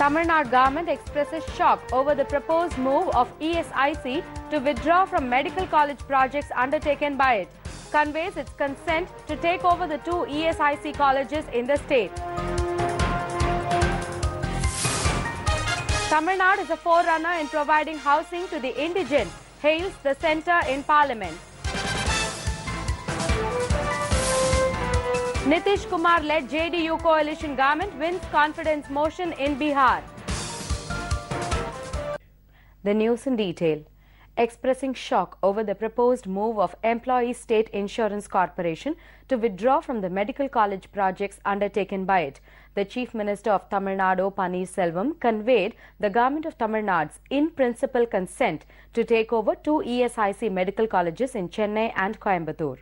Tamil Nadu government expresses shock over the proposed move of ESIC to withdraw from medical college projects undertaken by it. Conveys its consent to take over the two ESIC colleges in the state. Tamil Nadu is a forerunner in providing housing to the indigent, hails the centre in parliament. Nitish Kumar-led JDU coalition government wins confidence motion in Bihar. The news in detail. Expressing shock over the proposed move of Employees State Insurance Corporation to withdraw from the medical college projects undertaken by it, the Chief Minister of Tamil Nadu, Paneerselvam, conveyed the Government of Tamil Nadu's in-principle consent to take over two ESIC medical colleges in Chennai and Coimbatore.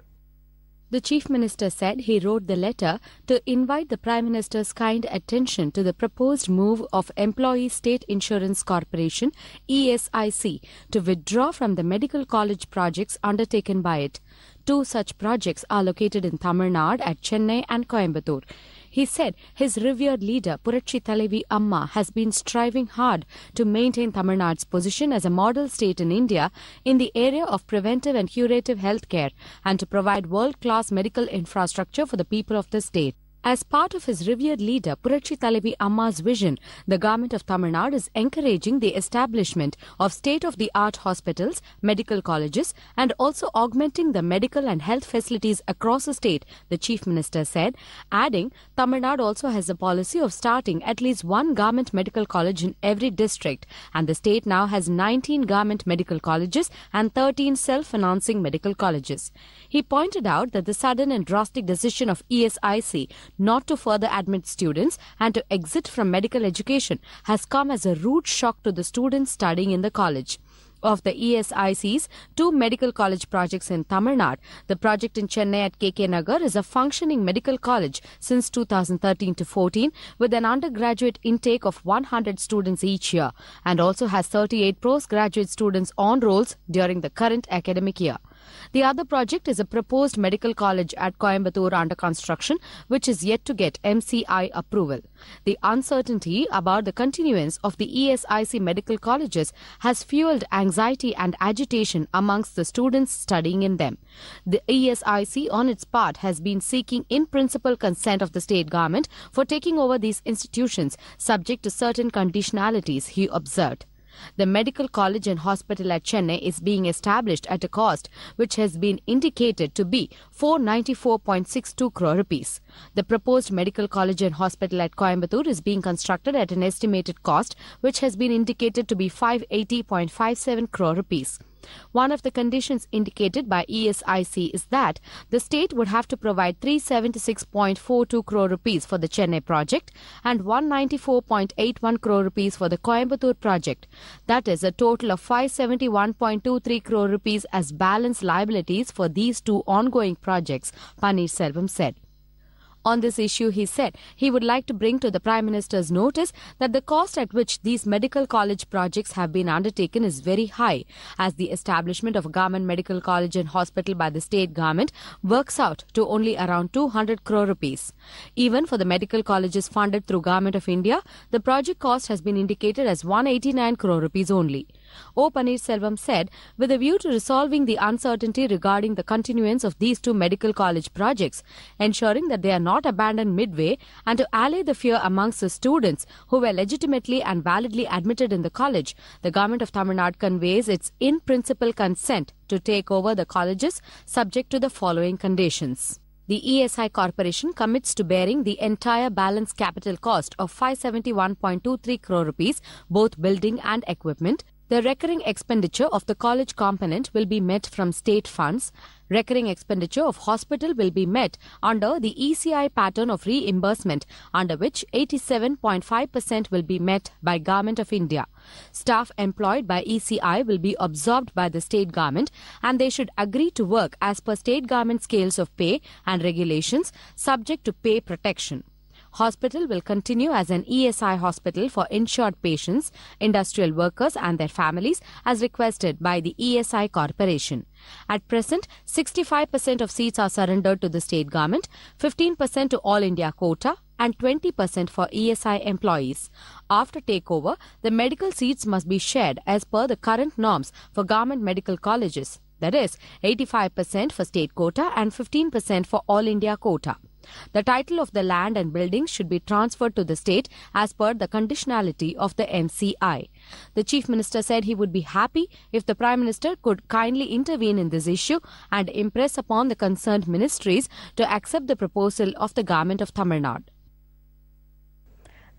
The Chief Minister said he wrote the letter to invite the Prime Minister's kind attention to the proposed move of Employees State Insurance Corporation (ESIC) to withdraw from the medical college projects undertaken by it. Two such projects are located in Tamil Nadu at Chennai and Coimbatore. He said his revered leader Puratchi Thalavi Amma has been striving hard to maintain Tamil Nadu's position as a model state in India in the area of preventive and curative healthcare and to provide world-class medical infrastructure for the people of the state. As part of his revered leader Puratchi Thalavi Amma's vision, the government of Tamil Nadu is encouraging the establishment of state-of-the-art hospitals, medical colleges and also augmenting the medical and health facilities across the state, the Chief Minister said, adding Tamil Nadu also has a policy of starting at least one government medical college in every district, and the state now has 19 government medical colleges and 13 self-financing medical colleges. He pointed out that the sudden and drastic decision of ESIC not to further admit students and to exit from medical education has come as a rude shock to the students studying in the college. Of the ESIC's two medical college projects in Tamil Nadu, the project in Chennai at KK Nagar is a functioning medical college since 2013 to 14 with an undergraduate intake of 100 students each year and also has 38 postgraduate students on rolls during the current academic year. The other project is a proposed medical college at Coimbatore under construction, which is yet to get MCI approval. The uncertainty about the continuance of the ESIC medical colleges has fueled anxiety and agitation amongst the students studying in them. The ESIC, on its part, has been seeking in-principle consent of the state government for taking over these institutions, subject to certain conditionalities, he observed. The medical college and hospital at Chennai is being established at a cost which has been indicated to be 494.62 crore rupees. The proposed medical college and hospital at Coimbatore is being constructed at an estimated cost which has been indicated to be 580.57 crore rupees. One of the conditions indicated by ESIC is that the state would have to provide 376.42 crore rupees for the Chennai project and 194.81 crore rupees for the Coimbatore project. That is a total of 571.23 crore rupees as balance liabilities for these two ongoing projects, Paneerselvam said. On this issue, he said he would like to bring to the Prime Minister's notice that the cost at which these medical college projects have been undertaken is very high, as the establishment of a government medical college and hospital by the state government works out to only around 200 crore rupees. Even for the medical colleges funded through Government of India, the project cost has been indicated as 189 crore rupees only. O. Paneerselvam said, with a view to resolving the uncertainty regarding the continuance of these two medical college projects, ensuring that they are not abandoned midway, and to allay the fear amongst the students who were legitimately and validly admitted in the college, the Government of Tamil Nadu conveys its in-principle consent to take over the colleges subject to the following conditions. The ESI Corporation commits to bearing the entire balance capital cost of 571.23 crore rupees, both building and equipment. The recurring expenditure of the college component will be met from state funds. Recurring expenditure of hospital will be met under the ECI pattern of reimbursement, under which 87.5% will be met by Government of India. Staff employed by ECI will be absorbed by the state government and they should agree to work as per state government scales of pay and regulations subject to pay protection. Hospital will continue as an ESI hospital for insured patients, industrial workers and their families as requested by the ESI Corporation. At present, 65% of seats are surrendered to the state government, 15% to All India quota, and 20% for ESI employees. After takeover, the medical seats must be shared as per the current norms for government medical colleges. That is, 85% for state quota and 15% for all India quota. The title of the land and buildings should be transferred to the state as per the conditionality of the MCI. The Chief Minister said he would be happy if the Prime Minister could kindly intervene in this issue and impress upon the concerned ministries to accept the proposal of the Government of Tamil Nadu.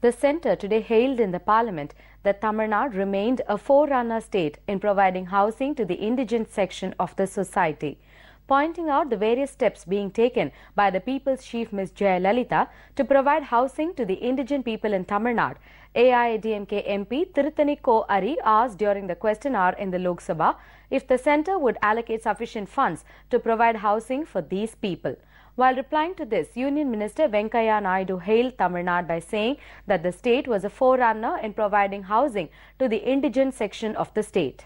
The centre today hailed in the Parliament that Tamil Nadu remained a forerunner state in providing housing to the indigent section of the society, pointing out the various steps being taken by the People's Chief Ms. Jaya to provide housing to the indigent people in Tamil Nadu. AIADMK MP Thiruthani Ko Ari asked during the question hour in the Lok Sabha if the centre would allocate sufficient funds to provide housing for these people. While replying to this, Union Minister Venkaiah Naidu hailed Tamil Nadu by saying that the state was a forerunner in providing housing to the indigent section of the state.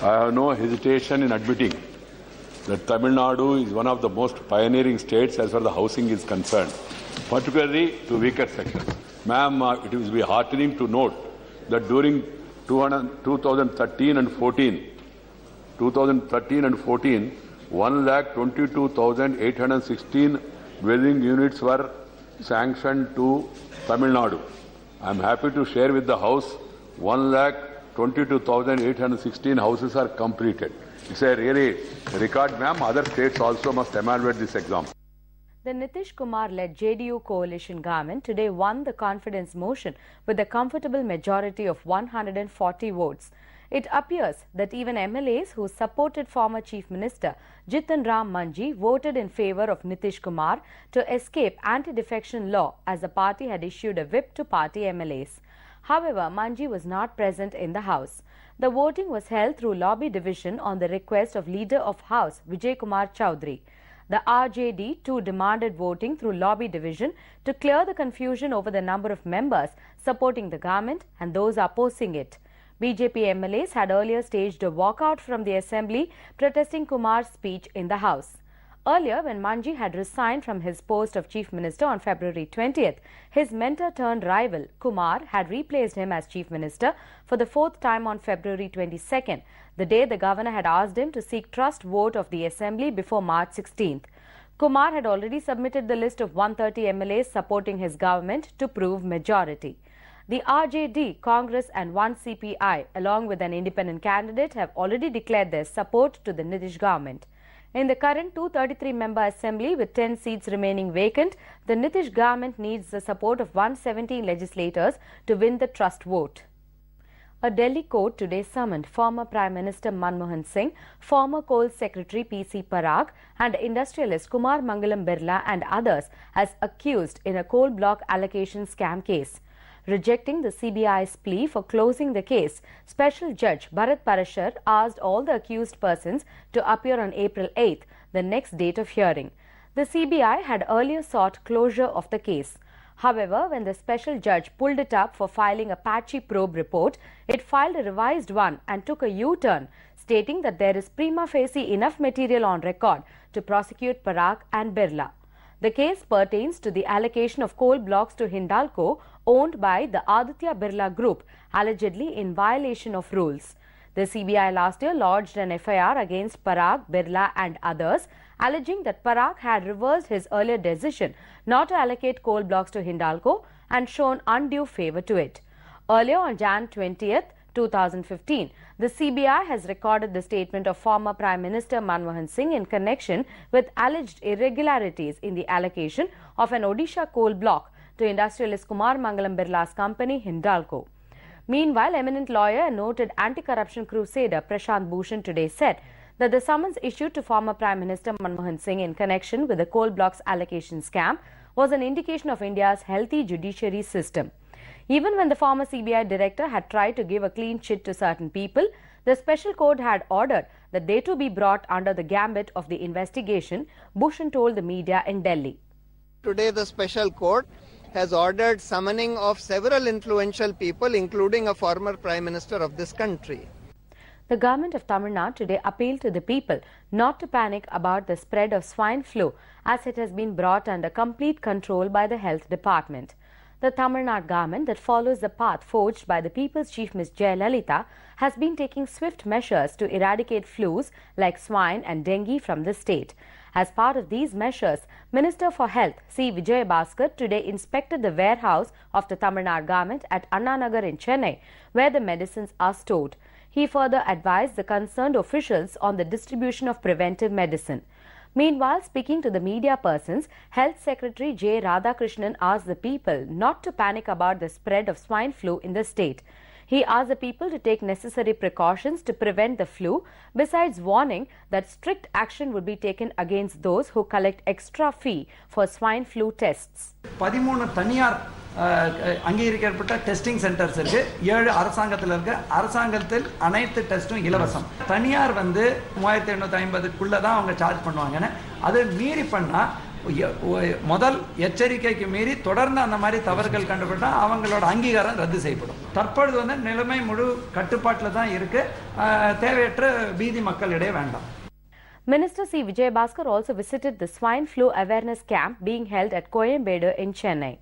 I have no hesitation in admitting that Tamil Nadu is one of the most pioneering states as far as the housing is concerned, particularly to weaker sections. Ma'am, it will be heartening to note that during 2013 and 14, 1,22,816 dwelling units were sanctioned to Tamil Nadu. I am happy to share with the House 1,22,816 houses are completed. It's a really record, ma'am. Other states also must evaluate this example. The Nitish Kumar-led JDU coalition government today won the confidence motion with a comfortable majority of 140 votes. It appears that even MLAs who supported former Chief Minister Jitan Ram Manji voted in favour of Nitish Kumar to escape anti-defection law as the party had issued a whip to party MLAs. However, Manji was not present in the House. The voting was held through lobby division on the request of Leader of House Vijay Kumar Chowdhury. The RJD too demanded voting through lobby division to clear the confusion over the number of members supporting the government and those opposing it. BJP MLAs had earlier staged a walkout from the assembly protesting Kumar's speech in the House. Earlier, when Manji had resigned from his post of Chief Minister on February 20th, his mentor-turned-rival Kumar had replaced him as Chief Minister for the fourth time on February 22nd, the day the governor had asked him to seek trust vote of the assembly before March 16th. Kumar had already submitted the list of 130 MLAs supporting his government to prove majority. The RJD, Congress and one CPI, along with an independent candidate, have already declared their support to the Nitish government. In the current 233-member assembly with 10 seats remaining vacant, the Nitish government needs the support of 117 legislators to win the trust vote. A Delhi court today summoned former Prime Minister Manmohan Singh, former Coal Secretary P.C. Parag and industrialist Kumar Mangalam Birla and others as accused in a coal block allocation scam case. Rejecting the CBI's plea for closing the case, Special Judge Bharat Parashar asked all the accused persons to appear on April 8th, the next date of hearing. The CBI had earlier sought closure of the case. However, when the Special Judge pulled it up for filing a patchy probe report, it filed a revised one and took a U-turn, stating that there is prima facie enough material on record to prosecute Parag and Birla. The case pertains to the allocation of coal blocks to Hindalco, owned by the Aditya Birla Group, allegedly in violation of rules. The CBI last year lodged an FIR against Parag, Birla and others, alleging that Parag had reversed his earlier decision not to allocate coal blocks to Hindalco and shown undue favour to it. Earlier on Jan 20th, 2015, the CBI has recorded the statement of former Prime Minister Manmohan Singh in connection with alleged irregularities in the allocation of an Odisha coal block to industrialist Kumar Mangalam Birla's company Hindalco. Meanwhile, eminent lawyer and noted anti-corruption crusader Prashant Bhushan today said that the summons issued to former Prime Minister Manmohan Singh in connection with the coal blocks allocation scam was an indication of India's healthy judiciary system. Even when the former CBI director had tried to give a clean chit to certain people, the special court had ordered that they too be brought under the gambit of the investigation, Bhushan told the media in Delhi. Today the special court has ordered summoning of several influential people, including a former Prime Minister of this country. The government of Tamil Nadu today appealed to the people not to panic about the spread of swine flu, as it has been brought under complete control by the health department. The Tamil Nadu government, that follows the path forged by the people's chief Ms. Jaya has been taking swift measures to eradicate flus like swine and dengue from the state. As part of these measures, Minister for Health C. Vijayabhaskar today inspected the warehouse of the Tamil Nadu government at Anna Nagar in Chennai, where the medicines are stored. He further advised the concerned officials on the distribution of preventive medicine. Meanwhile, speaking to the media persons, Health Secretary J. Radhakrishnan asked the people not to panic about the spread of swine flu in the state. He asked the people to take necessary precautions to prevent the flu, besides warning that strict action would be taken against those who collect extra fee for swine flu tests. 13 தனியார் அங்கீகரிக்கப்பட்ட testing centres இருக்கு. 7 அரசாங்கத்தில் இருக்கு. அரசாங்கத்தில் அனைத்து டெஸ்டும் இலவசம். தனியார் வந்து 3850க்குள்ள தான் அவங்க சார்ஜ் பண்ணுவாங்கன்னு அது மீறி பண்ணா முதல் எச்சரிக்கைக்கு மீறி தொடர்ந்து அந்த மாதிரி தவறுகள் கண்டுபிடித்தா அவங்களோட அங்கீகாரம் ரத்து செய்யப்படும். தற்பொழுது வந்து நிலைமை முழு கட்டுப்பாட்டில் தான் இருக்கு. தேவையற்ற பீதி மக்களிடையே வேண்டாம். Minister C. Vijayabhaskar also visited the swine flu awareness camp being held at Coimbatore in Chennai.